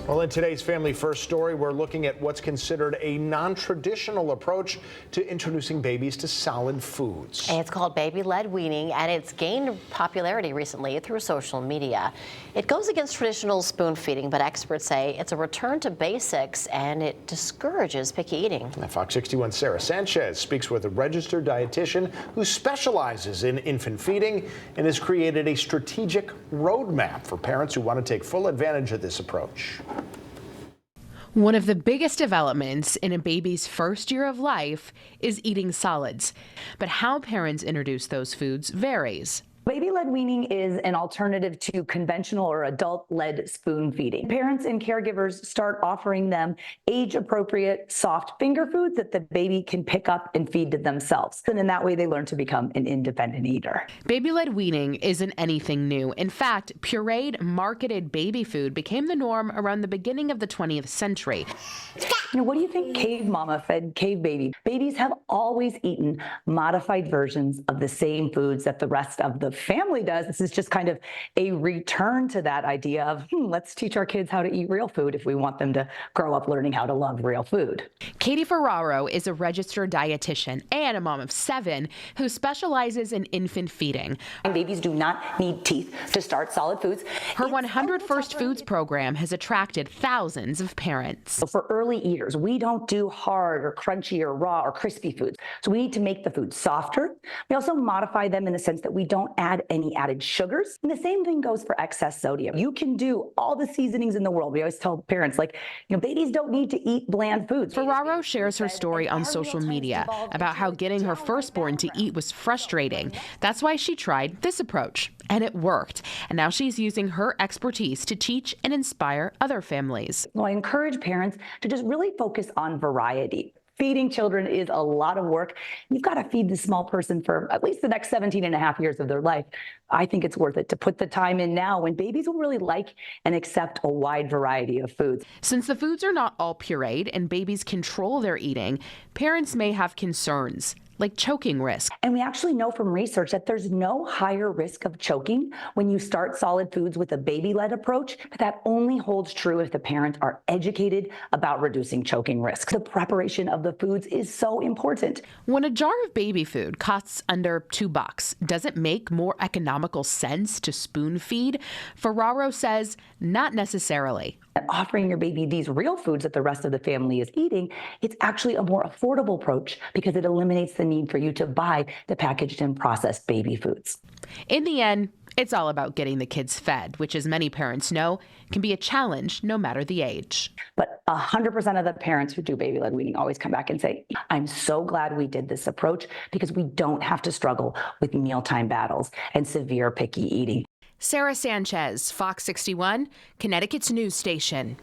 Well, in today's Family First story, we're looking at what's considered a non-traditional approach to introducing babies to solid foods. It's called baby-led weaning, and it's gained popularity recently through social media. It goes against traditional spoon feeding, but experts say it's a return to basics and it discourages picky eating. Fox 61's Sarah Sanchez speaks with a registered dietitian who specializes in infant feeding and has created a strategic roadmap for parents who want to take full advantage of this approach. One of the biggest developments in a baby's first year of life is eating solids. But how parents introduce those foods varies. Baby-led weaning is an alternative to conventional or adult-led spoon feeding. Parents and caregivers start offering them age-appropriate soft finger foods that the baby can pick up and feed to themselves. And in that way, they learn to become an independent eater. Baby-led weaning isn't anything new. In fact, pureed, marketed baby food became the norm around the beginning of the 20th century. What do you think cave mama fed cave baby? Babies have always eaten modified versions of the same foods that the rest of the family does. This is just kind of a return to that idea of, let's teach our kids how to eat real food if we want them to grow up learning how to love real food. Katie Ferraro is a registered dietitian and a mom of 7 who specializes in infant feeding. Babies do not need teeth to start solid foods. Her 100 First Foods program has attracted thousands of parents. So for early eaters, we don't do hard or crunchy or raw or crispy foods. So we need to make the food softer. We also modify them in the sense that we don't add any added sugars. And the same thing goes for excess sodium. You can do all the seasonings in the world. We always tell parents, babies don't need to eat bland foods. Ferraro shares her story on social media about how getting her firstborn to eat was frustrating. That's why she tried this approach, and it worked. And now she's using her expertise to teach and inspire other families. Well, I encourage parents to just really focus on variety. Feeding children is a lot of work. You've got to feed the small person for at least the next 17 and a half years of their life. I think it's worth it to put the time in now when babies will really like and accept a wide variety of foods. Since the foods are not all pureed and babies control their eating, parents may have concerns, like choking risk. And we actually know from research that there's no higher risk of choking when you start solid foods with a baby-led approach, but that only holds true if the parents are educated about reducing choking risk. The preparation of the foods is so important. When a jar of baby food costs under $2, does it make more economical sense to spoon feed? Ferraro says not necessarily. Offering your baby these real foods that the rest of the family is eating, it's actually a more affordable approach because it eliminates the need for you to buy the packaged and processed baby foods. In the end, it's all about getting the kids fed, which, as many parents know, can be a challenge no matter the age. But 100% of the parents who do baby-led weaning always come back and say, I'm so glad we did this approach because we don't have to struggle with mealtime battles and severe picky eating. Sarah Sanchez, Fox 61, Connecticut's news station.